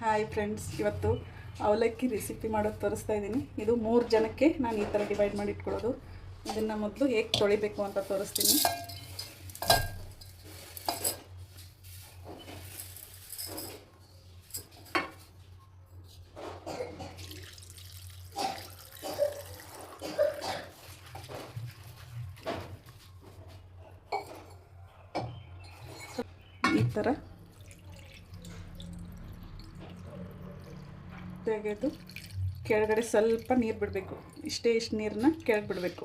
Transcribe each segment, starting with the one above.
Hi friends, ಇವತ್ತು ಅವಲಕ್ಕಿ recipe ಮಾಡೋದು ತೋರಿಸ್ತಾ ಇದ್ದೀನಿ. ಇದು 3 ಜನಕ್ಕೆ ನಾನು ಈ ಥರ ಡಿವೈಡ್ ಮಾಡಿ ಇಟ್ಕೊಳ್ಳೋದು. ಇದನ್ನು ಮೊದಲು ಹೇಗೆ ತೊಳಿಬೇಕು ಅಂತ ತೋರಿಸ್ತೀನಿ. ಈ ಥರ ತೆಗೆದು ಕೆಳಗಡೆ ಸ್ವಲ್ಪ ನೀರು ಬಿಡಬೇಕು. ಇಷ್ಟು ನೀರನ್ನ ಕೆಳಗೆ ಬಿಡಬೇಕು.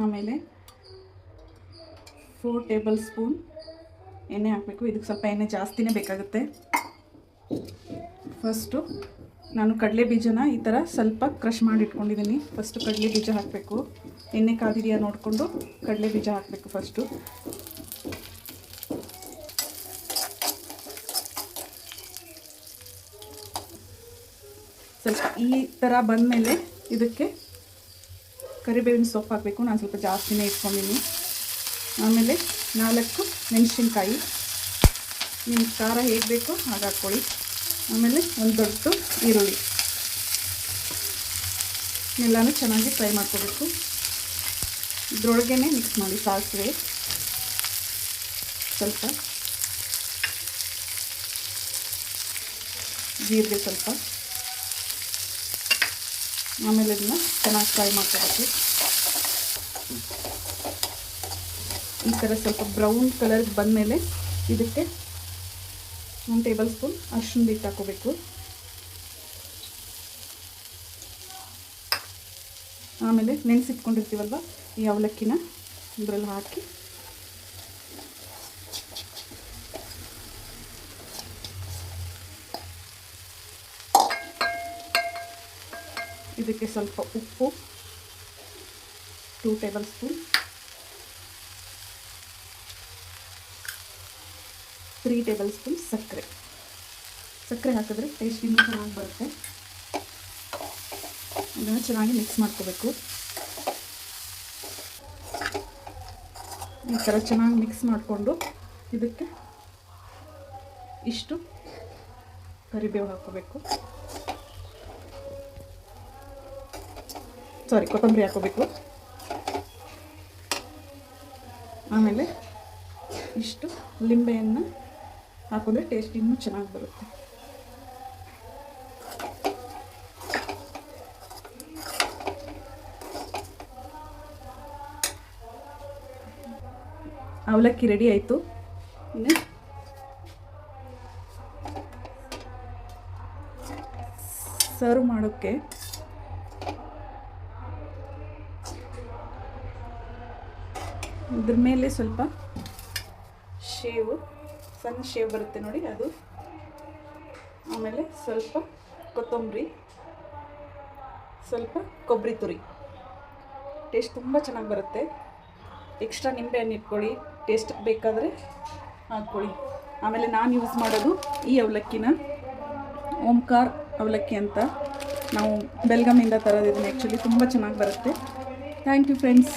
ಆಮೇಲೆ 4 ಟೇಬಲ್ ಸ್ಪೂನ್ ಎಣ್ಣೆ ಹಾಕಬೇಕು. ಇದಕ್ಕೆ ಸ್ವಲ್ಪ ಎಣ್ಣೆ ಜಾಸ್ತಿನೇ ಬೇಕಾಗುತ್ತೆ. ಫಸ್ಟು ನಾನು ಕಡಲೆ ಬೀಜನ ಈ ಥರ ಸ್ವಲ್ಪ ಕ್ರಷ್ ಮಾಡಿ ಇಟ್ಕೊಂಡಿದ್ದೀನಿ. ಫಸ್ಟು ಕಡಲೆ ಬೀಜ ಹಾಕಬೇಕು. ಎಣ್ಣೆ ಕಾದಿದೆಯಾ ನೋಡಿಕೊಂಡು ಕಡಲೆ ಬೀಜ ಹಾಕಬೇಕು. ಫಸ್ಟು ಸ್ವಲ್ಪ ಈ ಥರ ಬಂದಮೇಲೆ ಇದಕ್ಕೆ ಕರಿಬೇವಿನ ಸೊಪ್ಪು ಹಾಕಬೇಕು. ನಾನು ಸ್ವಲ್ಪ ಜಾಸ್ತಿನೇ ಇಟ್ಕೊಂಡಿದ್ದೀನಿ. ಆಮೇಲೆ 4 ಮೆಣಸಿನ್ಕಾಯಿ, ನಿಮ್ಮ ಖಾರ ಹೇಗೆ ಬೇಕೋ ಹಾಗೆ ಹಾಕ್ಕೊಳ್ಳಿ. ಆಮೇಲೆ ಒಂದು ದೊಡ್ಡ ಈರುಳ್ಳಿ ಎಲ್ಲನೂ ಚೆನ್ನಾಗಿ ಫ್ರೈ ಮಾಡ್ಕೋಬೇಕು. ಇದ್ರೊಳಗೇ ಮಿಕ್ಸ್ ಮಾಡಿ ಸಾಸಿವೆ ಸ್ವಲ್ಪ, ಜೀರಿಗೆ ಸ್ವಲ್ಪ, ಆಮೇಲೆ ಇದನ್ನ ಚೆನ್ನಾಗಿ ಫ್ರೈ ಮಾಡ್ಕೋಬೇಕು. ಈ ಥರ ಸ್ವಲ್ಪ ಬ್ರೌನ್ ಕಲರ್ ಬಂದಮೇಲೆ ಇದಕ್ಕೆ 1 ಟೇಬಲ್ ಸ್ಪೂನ್ ಅರಿಶಿನ ಹಿಟ್ಟು ಹಾಕೋಬೇಕು. ಆಮೇಲೆ ನೆನೆಸಿಟ್ಕೊಂಡಿರ್ತೀವಲ್ವ ಈ ಅವಲಕ್ಕಿನ ಇದರಲ್ಲಿ ಹಾಕಿ ಇದಕ್ಕೆ ಸ್ವಲ್ಪ ಉಪ್ಪು 2 ಟೇಬಲ್ ಸ್ಪೂನ್, 3 ಟೇಬಲ್ ಸ್ಪೂನ್ ಸಕ್ಕರೆ ಹಾಕಿದ್ರೆ ಟೇಸ್ಟ್ ಇನ್ನೂ ಚೆನ್ನಾಗಿ ಬರುತ್ತೆ. ಇದನ್ನು ಚೆನ್ನಾಗಿ ಮಿಕ್ಸ್ ಮಾಡ್ಕೋಬೇಕು. ಈ ಥರ ಚೆನ್ನಾಗಿ ಮಿಕ್ಸ್ ಮಾಡಿಕೊಂಡು ಇದಕ್ಕೆ ಇಷ್ಟು ಕರಿಬೇವು ಹಾಕೋಬೇಕು. ಕೊತ್ತಂಬರಿ ಹಾಕೋಬೇಕು. ಆಮೇಲೆ ಇಷ್ಟು ಲಿಂಬೆಯನ್ನು ಹಾಕಿದ್ರೆ ಟೇಸ್ಟ್ ಇನ್ನೂ ಚೆನ್ನಾಗಿ ಬರುತ್ತೆ. ಅವಲಕ್ಕಿ ರೆಡಿ ಆಯಿತು. ಇನ್ನು ಸರ್ವ್ ಮಾಡೋಕ್ಕೆ ಇದ್ರ ಮೇಲೆ ಸ್ವಲ್ಪ ಸಣ್ಣ ಶೇವ್ ಬರುತ್ತೆ ನೋಡಿ ಅದು, ಆಮೇಲೆ ಸ್ವಲ್ಪ ಕೊತ್ತಂಬರಿ, ಸ್ವಲ್ಪ ಕೊಬ್ಬರಿ ತುರಿ. ಟೇಸ್ಟ್ ತುಂಬ ಚೆನ್ನಾಗಿ ಬರುತ್ತೆ. ಎಕ್ಸ್ಟ್ರಾ ನಿಂಬೆಹಣ್ಣು ಇಟ್ಕೊಳ್ಳಿ, ಟೇಸ್ಟಿಗೆ ಬೇಕಾದರೆ ಹಾಕ್ಕೊಳ್ಳಿ. ಆಮೇಲೆ ನಾನು ಯೂಸ್ ಮಾಡೋದು ಈ ಅವಲಕ್ಕಿನ ಓಂಕಾರ್ ಅವಲಕ್ಕಿ ಅಂತ, ನಾವು ಬೆಲ್ಗಾಮಿಂದ ತರೋದಿದ್ದೀನಿ. ಆ್ಯಕ್ಚುಲಿ ತುಂಬ ಚೆನ್ನಾಗಿ ಬರುತ್ತೆ. Thank you friends.